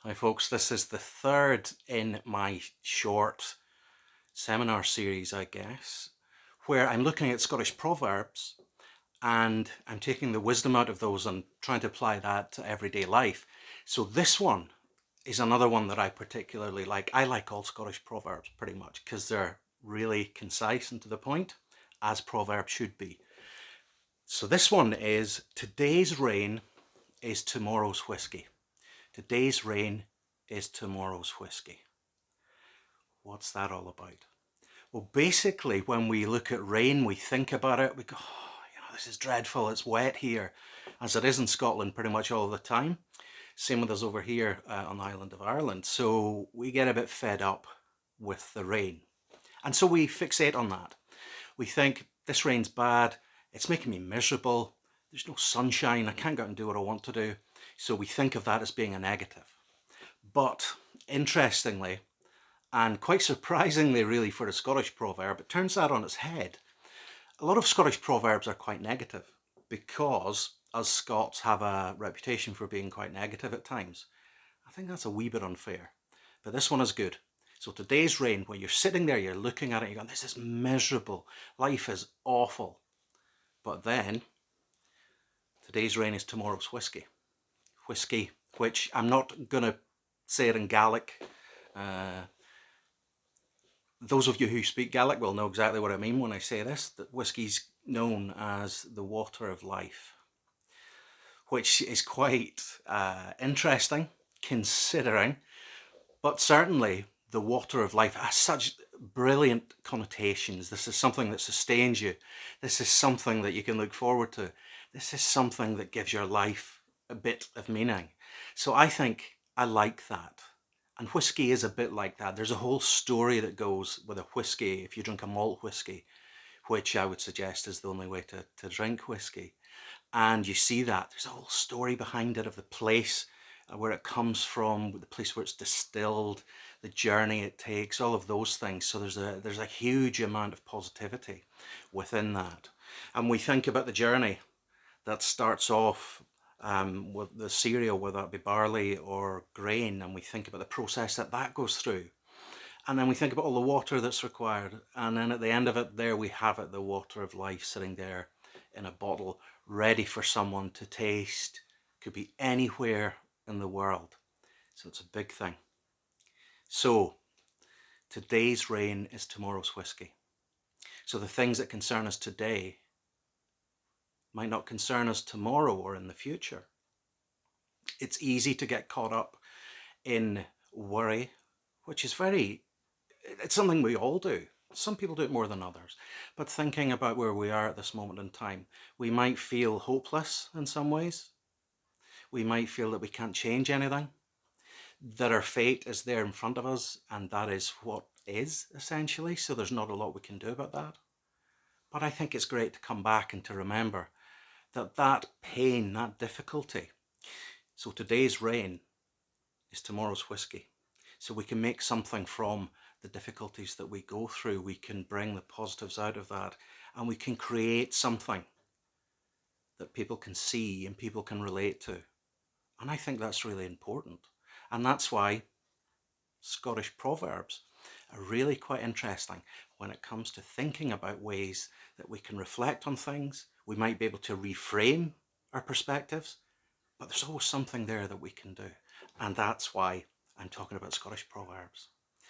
Hi folks, this is the third in my short seminar series, I guess, where I'm looking at Scottish proverbs and I'm taking the wisdom out of those and trying to apply that to everyday life. So this one is another one that I particularly like. I like all Scottish proverbs pretty much because they're really concise and to the point, as proverbs should be. So this one is, today's rain is tomorrow's whisky. Today's rain is tomorrow's whisky. What's that all about? Well, basically, when we look at rain, we think about it, we go, oh, this is dreadful, it's wet here, as it is in Scotland pretty much all the time. Same with us over here on the island of Ireland. So we get a bit fed up with the rain. And so we fixate on that. We think, this rain's bad, it's making me miserable, there's no sunshine, I can't go out and do what I want to do. So we think of that as being a negative. But interestingly, and quite surprisingly really for a Scottish proverb, it turns that on its head. A lot of Scottish proverbs are quite negative because us Scots have a reputation for being quite negative at times. I think that's a wee bit unfair, but this one is good. So today's rain, when you're sitting there, you're looking at it, you're going, this is miserable, life is awful. But then, today's rain is tomorrow's whisky. Whisky, which I'm not going to say it in Gaelic. Those of you who speak Gaelic will know exactly what I mean when I say this, that whiskey's known as the water of life, which is quite interesting considering, but certainly the water of life has such brilliant connotations. This is something that sustains you. This is something that you can look forward to. This is something that gives your life a bit of meaning. So I think I like that. And whiskey is a bit like that. There's a whole story that goes with a whiskey if you drink a malt whiskey, which I would suggest is the only way to drink whiskey. And you see that there's a whole story behind it of the place where it comes from, the place where it's distilled, the journey it takes, all of those things. So there's a huge amount of positivity within that. And we think about the journey that starts off with the cereal, whether that be barley or grain, and we think about the process that goes through. And then we think about all the water that's required. And then at the end of it, there we have it, the water of life sitting there in a bottle, ready for someone to taste. Could be anywhere in the world. So it's a big thing. So today's rain is tomorrow's whisky. So the things that concern us today might not concern us tomorrow or in the future. It's easy to get caught up in worry, which is it's something we all do. Some people do it more than others. But thinking about where we are at this moment in time, we might feel hopeless in some ways. We might feel that we can't change anything, that our fate is there in front of us, and that is what is, essentially. So there's not a lot we can do about that. But I think it's great to come back and to remember that pain, that difficulty. So today's rain is tomorrow's whisky. So we can make something from the difficulties that we go through. We can bring the positives out of that, and we can create something that people can see and people can relate to. And I think that's really important. And that's why Scottish proverbs are really quite interesting when it comes to thinking about ways that we can reflect on things. We might be able to reframe our perspectives, but there's always something there that we can do. And that's why I'm talking about Scottish proverbs.